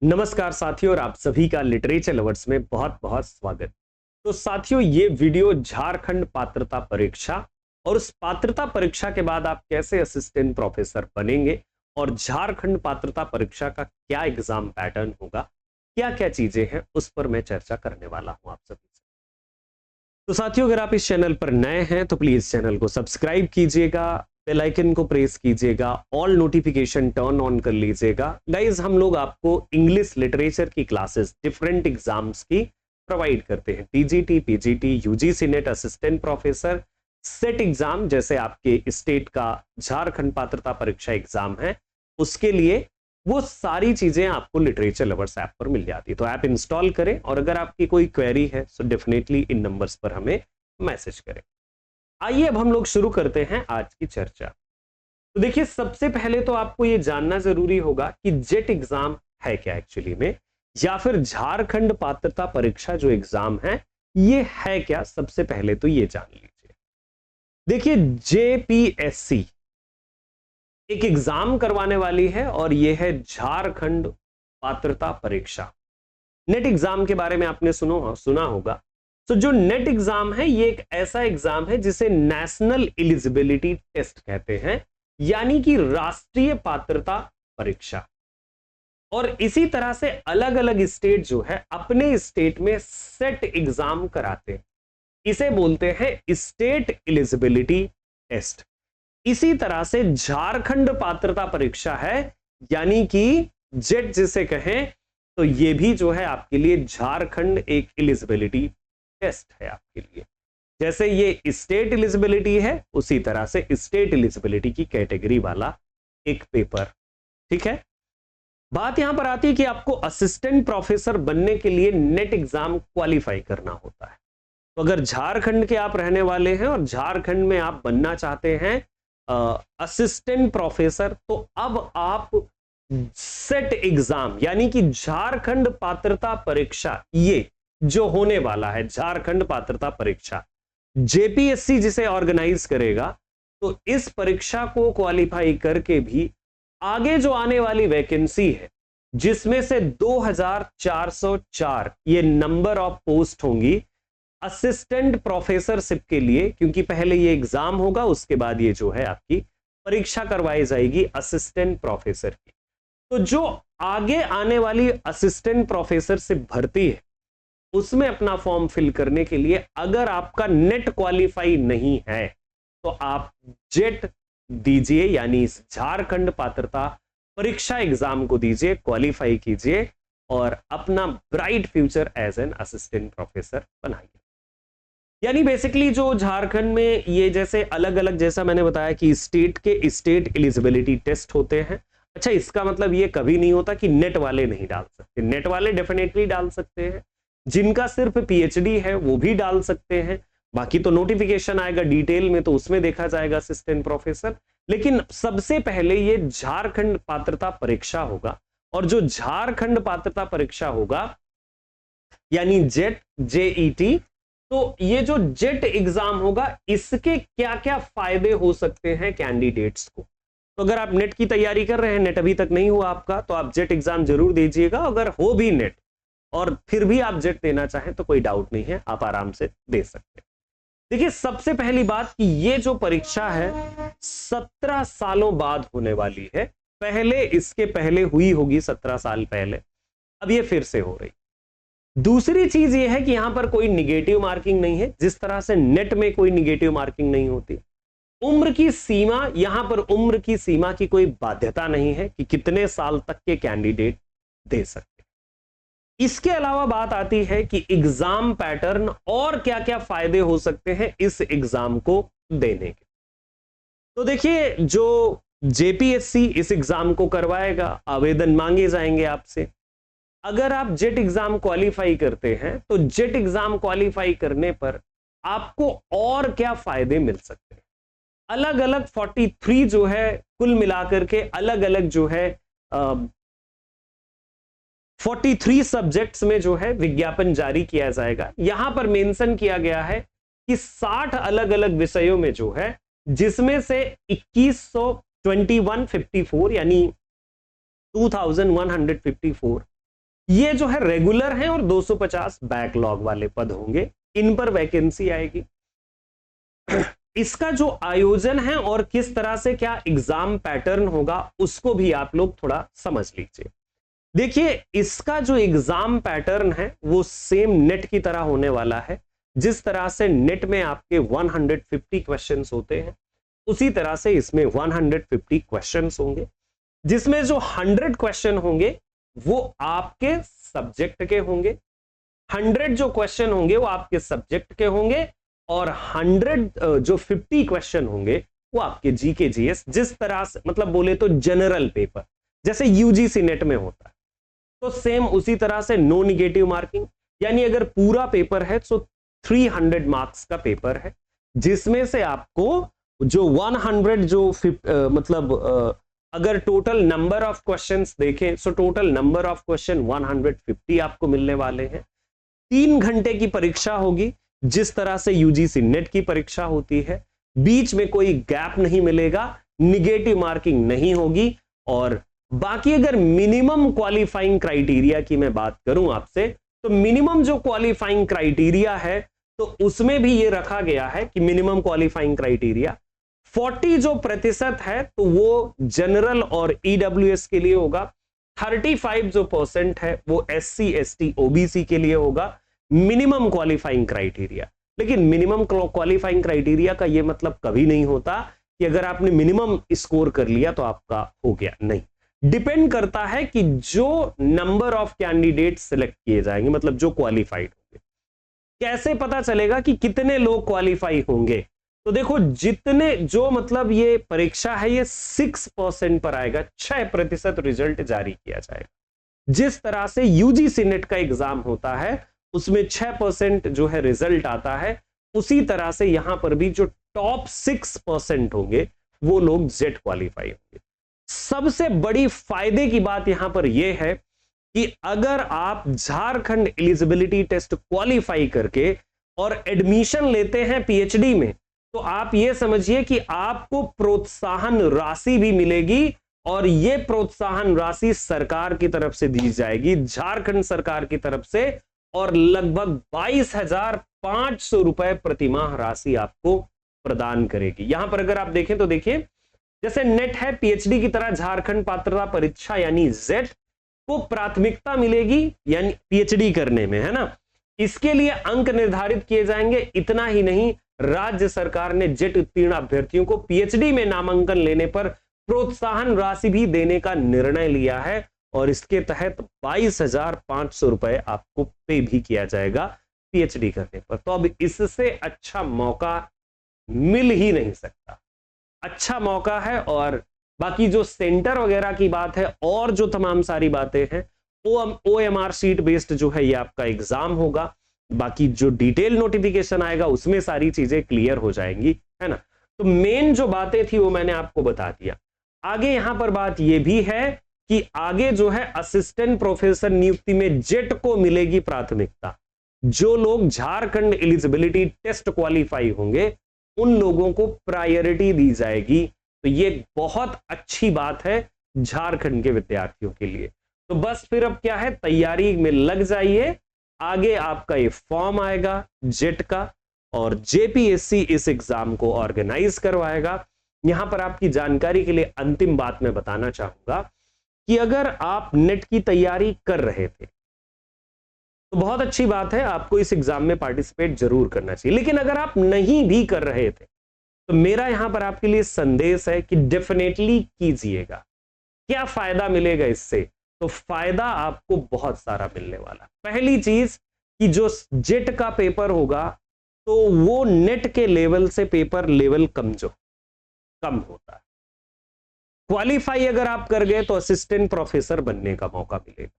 नमस्कार साथियों, और आप सभी का लिटरेचर लवर्स में बहुत बहुत स्वागत। तो साथियों, ये वीडियो झारखंड पात्रता परीक्षा और उस पात्रता परीक्षा के बाद आप कैसे असिस्टेंट प्रोफेसर बनेंगे और झारखंड पात्रता परीक्षा का क्या एग्जाम पैटर्न होगा, क्या क्या चीजें हैं, उस पर मैं चर्चा करने वाला हूं आप सभी से। तो साथियों, अगर आप इस चैनल पर नए हैं तो प्लीज चैनल को सब्सक्राइब कीजिएगा, बेल आइकन को प्रेस कीजिएगा, ऑल नोटिफिकेशन टर्न ऑन कर लीजिएगा। गाइज, हम लोग आपको इंग्लिश लिटरेचर की क्लासेस डिफरेंट एग्जाम्स की प्रोवाइड करते हैं। TGT, PGT, UGC net, assistant professor, set exam जैसे आपके स्टेट का झारखंड पात्रता परीक्षा एग्जाम है, उसके लिए वो सारी चीजें आपको लिटरेचर लवर्स ऐप पर मिल जाती है। तो ऐप इंस्टॉल करें और अगर आपकी कोई क्वेरी है तो डेफिनेटली इन नंबर्स पर हमें मैसेज करें। आइए अब हम लोग शुरू करते हैं आज की चर्चा। तो देखिए, सबसे पहले तो आपको यह जानना जरूरी होगा कि जेट एग्जाम है क्या एक्चुअली में, या फिर झारखंड पात्रता परीक्षा जो एग्जाम है ये है क्या। सबसे पहले तो ये जान लीजिए। देखिए, जेपीएससी एक एग्जाम करवाने वाली है और यह है झारखंड पात्रता परीक्षा। नेट एग्जाम के बारे में आपने सुना होगा। तो जो नेट एग्जाम है ये एक ऐसा एग्जाम है जिसे नेशनल एलिजिबिलिटी टेस्ट कहते हैं, यानी कि राष्ट्रीय पात्रता परीक्षा। और इसी तरह से अलग अलग स्टेट जो है अपने स्टेट में सेट एग्जाम कराते हैं, इसे बोलते हैं स्टेट एलिजिबिलिटी टेस्ट। इसी तरह से झारखंड पात्रता परीक्षा है, यानी कि जेट जिसे कहें, तो ये भी जो है आपके लिए झारखंड एक एलिजिबिलिटी टेस्ट है आपके लिए। जैसे ये स्टेट एलिजिबिलिटी है, उसी तरह से स्टेट एलिजिबिलिटी की कैटेगरी वाला एक पेपर। ठीक है, बात यहां पर आती है कि आपको असिस्टेंट प्रोफेसर बनने के लिए नेट एग्जाम क्वालिफाई करना होता है। तो अगर झारखंड के आप रहने वाले हैं और झारखंड में आप बनना चाहते हैं असिस्टेंट प्रोफेसर, तो अब आप सेट एग्जाम यानी कि झारखंड पात्रता परीक्षा, ये जो होने वाला है झारखंड पात्रता परीक्षा, जेपीएससी जिसे ऑर्गेनाइज करेगा, तो इस परीक्षा को क्वालिफाई करके भी आगे जो आने वाली वैकेंसी है, जिसमें से 2404 ये नंबर ऑफ पोस्ट होंगी असिस्टेंट प्रोफेसरशिप के लिए, क्योंकि पहले ये एग्जाम होगा, उसके बाद ये जो है आपकी परीक्षा करवाई जाएगी असिस्टेंट प्रोफेसर की। तो जो आगे आने वाली असिस्टेंट प्रोफेसरशिप भर्ती है, उसमें अपना फॉर्म फिल करने के लिए अगर आपका नेट क्वालिफाई नहीं है तो आप जेट दीजिए, यानी इस झारखंड पात्रता परीक्षा एग्जाम को दीजिए, क्वालिफाई कीजिए और अपना bright future as an assistant professor बनाइए। यानी बेसिकली जो झारखंड में ये जैसे अलग अलग, जैसा मैंने बताया कि स्टेट के स्टेट एलिजिबिलिटी टेस्ट होते हैं। अच्छा, इसका मतलब ये कभी नहीं होता कि नेट वाले नहीं डाल सकते। नेट वाले डेफिनेटली डाल सकते हैं, जिनका सिर्फ पीएचडी है वो भी डाल सकते हैं। बाकी तो नोटिफिकेशन आएगा डिटेल में, तो उसमें देखा जाएगा असिस्टेंट प्रोफेसर। लेकिन सबसे पहले ये झारखंड पात्रता परीक्षा होगा, और जो झारखंड पात्रता परीक्षा होगा यानी जेट, जेईटी, तो ये जो जेट एग्जाम होगा, इसके क्या क्या फायदे हो सकते हैं कैंडिडेट्स को। तो अगर आप नेट की तैयारी कर रहे हैं, नेट अभी तक नहीं हुआ आपका, तो आप जेट एग्जाम जरूर दीजिएगा। अगर हो भी नेट और फिर भी आप जेट देना चाहें तो कोई डाउट नहीं है, आप आराम से दे सकते हैं। देखिए, सबसे पहली बात कि ये जो परीक्षा है 17 सालों बाद होने वाली है। पहले इसके पहले हुई होगी 17 साल पहले, अब ये फिर से हो रही। दूसरी चीज ये है कि यहां पर कोई निगेटिव मार्किंग नहीं है, जिस तरह से नेट में कोई निगेटिव मार्किंग नहीं होती। उम्र की सीमा, यहां पर उम्र की सीमा की कोई बाध्यता नहीं है कि कितने साल तक के कैंडिडेट दे सकते। इसके अलावा बात आती है कि एग्जाम पैटर्न और क्या क्या फायदे हो सकते हैं इस एग्जाम को देने के। तो देखिए, जो जेपीएससी इस एग्जाम को करवाएगा, आवेदन मांगे जाएंगे आपसे। अगर आप जेट एग्जाम क्वालिफाई करते हैं तो जेट एग्जाम क्वालिफाई करने पर आपको और क्या फायदे मिल सकते हैं। अलग अलग 43 जो है कुल मिलाकर के अलग अलग जो है 43 सब्जेक्ट्स में जो है विज्ञापन जारी किया जाएगा। यहां पर मेंशन किया गया है कि 60 अलग अलग विषयों में जो है, जिसमें से 2154 यानी 2154 ये जो है रेगुलर हैं और 250 बैकलॉग वाले पद होंगे, इन पर वैकेंसी आएगी। इसका जो आयोजन है और किस तरह से क्या एग्जाम पैटर्न होगा उसको भी आप लोग थोड़ा समझ लीजिए। देखिए, इसका जो एग्जाम पैटर्न है वो सेम नेट की तरह होने वाला है। जिस तरह से नेट में आपके 150 क्वेश्चंस होते हैं, उसी तरह से इसमें 150 क्वेश्चंस होंगे, जिसमें जो 100 क्वेश्चन होंगे वो आपके सब्जेक्ट के होंगे। 100 जो क्वेश्चन होंगे वो आपके सब्जेक्ट के होंगे और 100 जो 50 क्वेश्चन होंगे वो आपके जीके जीएस, जिस तरह से मतलब बोले तो जनरल पेपर जैसे यूजीसी नेट में होता है, तो सेम उसी तरह से नो निगेटिव मार्किंग, यानी अगर पूरा पेपर है तो 300 मार्क्स का पेपर है, जिसमें से आपको जो 100 जो अगर टोटल नंबर ऑफ क्वेश्चंस देखें तो टोटल नंबर ऑफ क्वेश्चन 150 आपको मिलने वाले हैं। 3 घंटे की परीक्षा होगी, जिस तरह से यूजीसी नेट की परीक्षा होती है। बीच में कोई गैप नहीं मिलेगा, निगेटिव मार्किंग नहीं होगी। और बाकी अगर मिनिमम क्वालिफाइंग क्राइटेरिया की मैं बात करूं आपसे, तो मिनिमम जो क्वालिफाइंग क्राइटेरिया है तो उसमें भी ये रखा गया है कि मिनिमम क्वालिफाइंग क्राइटेरिया 40 जो प्रतिशत है तो वो जनरल और ईडब्ल्यूएस के लिए होगा, 35 जो % है वो एससी एसटी ओबीसी के लिए होगा मिनिमम क्वालिफाइंग क्राइटेरिया। लेकिन मिनिमम क्वालिफाइंग क्राइटेरिया का ये मतलब कभी नहीं होता कि अगर आपने मिनिमम स्कोर कर लिया तो आपका हो गया, नहीं। डिपेंड करता है कि जो नंबर ऑफ कैंडिडेट सिलेक्ट किए जाएंगे, मतलब जो क्वालिफाइड होंगे। कैसे पता चलेगा कि कितने लोग क्वालिफाई होंगे? तो देखो, जितने जो मतलब ये परीक्षा है ये 6% पर आएगा, 6% रिजल्ट जारी किया जाएगा। जिस तरह से यूजीसी नेट का एग्जाम होता है उसमें 6% जो है रिजल्ट आता है, उसी तरह से यहां पर भी जो टॉप 6% होंगे वो लोग जेट क्वालिफाई होंगे। सबसे बड़ी फायदे की बात यहां पर यह है कि अगर आप झारखंड एलिजिबिलिटी टेस्ट क्वालिफाई करके और एडमिशन लेते हैं पीएचडी में, तो आप यह समझिए कि आपको प्रोत्साहन राशि भी मिलेगी और यह प्रोत्साहन राशि सरकार की तरफ से दी जाएगी, झारखंड सरकार की तरफ से, और लगभग 22,500 रुपए प्रतिमाह राशि आपको प्रदान करेगी। यहां पर अगर आप देखें तो देखिए, जैसे नेट है पीएचडी की तरह झारखंड पात्रता परीक्षा यानी जेट को प्राथमिकता मिलेगी यानी पीएचडी करने में, है ना। इसके लिए अंक निर्धारित किए जाएंगे। इतना ही नहीं, राज्य सरकार ने जेट उत्तीर्ण अभ्यर्थियों को पीएचडी में नामांकन लेने पर प्रोत्साहन राशि भी देने का निर्णय लिया है और इसके तहत 22,500 रुपए आपको पे भी किया जाएगा पीएचडी करने पर। तो अब इससे अच्छा मौका मिल ही नहीं सकता, अच्छा मौका है। और बाकी जो सेंटर वगैरह की बात है और जो तमाम सारी बातें हैं, OMR शीट बेस्ड जो है ये आपका एग्जाम होगा। बाकी जो डिटेल नोटिफिकेशन आएगा उसमें सारी चीजें क्लियर हो जाएंगी, है ना। तो मेन जो बातें थी वो मैंने आपको बता दिया। आगे यहां पर बात ये भी है कि आगे जो है असिस्टेंट प्रोफेसर नियुक्ति में जेट को मिलेगी प्राथमिकता। जो लोग झारखंड एलिजिबिलिटी टेस्ट क्वालिफाई होंगे उन लोगों को प्रायोरिटी दी जाएगी। तो ये बहुत अच्छी बात है झारखंड के विद्यार्थियों के लिए। तो बस फिर अब क्या है, तैयारी में लग जाइए। आगे आपका ये फॉर्म आएगा जेट का और जेपीएससी इस एग्जाम को ऑर्गेनाइज करवाएगा। यहां पर आपकी जानकारी के लिए अंतिम बात मैं बताना चाहूंगा कि अगर आप नेट की तैयारी कर रहे थे तो बहुत अच्छी बात है, आपको इस एग्जाम में पार्टिसिपेट जरूर करना चाहिए। लेकिन अगर आप नहीं भी कर रहे थे तो मेरा यहां पर आपके लिए संदेश है कि डेफिनेटली कीजिएगा। क्या फायदा मिलेगा इससे? तो फायदा आपको बहुत सारा मिलने वाला। पहली चीज कि जो जेट का पेपर होगा तो वो नेट के लेवल से पेपर लेवल कम होता है। क्वालिफाई अगर आप कर गए तो असिस्टेंट प्रोफेसर बनने का मौका मिलेगा।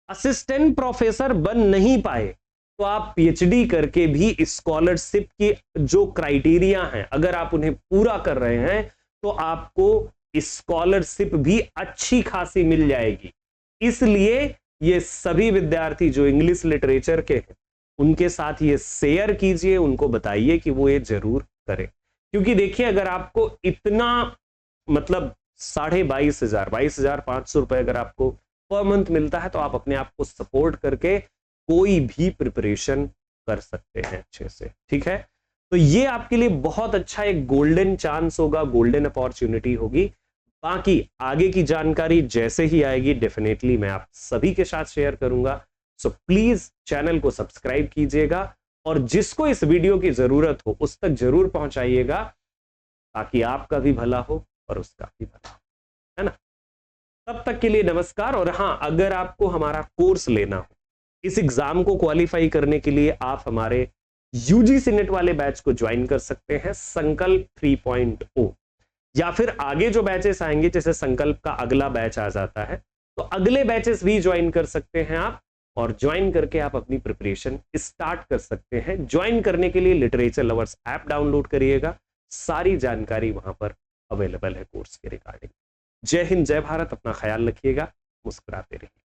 असिस्टेंट प्रोफेसर बन नहीं पाए तो आप पीएचडी करके भी स्कॉलरशिप की जो क्राइटेरिया हैं अगर आप उन्हें पूरा कर रहे हैं तो आपको स्कॉलरशिप भी अच्छी खासी मिल जाएगी। इसलिए ये सभी विद्यार्थी जो इंग्लिश लिटरेचर के हैं उनके साथ ये शेयर कीजिए, उनको बताइए कि वो ये जरूर करें। क्योंकि देखिए, अगर आपको इतना मतलब 22,500 रुपए अगर आपको पर मंथ मिलता है, तो आप अपने आप को सपोर्ट करके कोई भी प्रिपरेशन कर सकते हैं अच्छे से। ठीक है, तो ये आपके लिए बहुत अच्छा एक गोल्डन चांस होगा, गोल्डन अपॉर्चुनिटी होगी। बाकी आगे की जानकारी जैसे ही आएगी डेफिनेटली मैं आप सभी के साथ शेयर करूंगा। सो प्लीज चैनल को सब्सक्राइब कीजिएगा और जिसको इस वीडियो की जरूरत हो उस तक जरूर पहुंचाइएगा, ताकि आपका भी भला हो और उसका भी भला हो, है ना। तब तक के लिए नमस्कार। और हां, अगर आपको हमारा कोर्स लेना हो, इस एग्जाम को क्वालिफाई करने के लिए आप हमारे यूजीसी नेट वाले बैच को ज्वाइन कर सकते हैं, संकल्प 3.0, या फिर आगे जो बैचेस आएंगे, जैसे संकल्प का अगला बैच आ जाता है, तो अगले बैचेस भी ज्वाइन कर सकते हैं आप, और ज्वाइन करके आप अपनी प्रिपरेशन स्टार्ट कर सकते हैं। ज्वाइन करने के लिए लिटरेचर लवर्स ऐप डाउनलोड करिएगा, सारी जानकारी वहां पर अवेलेबल है कोर्स के रिगार्डिंग। जय हिंद, जय भारत, अपना ख्याल रखिएगा, मुस्कुराते रहिए।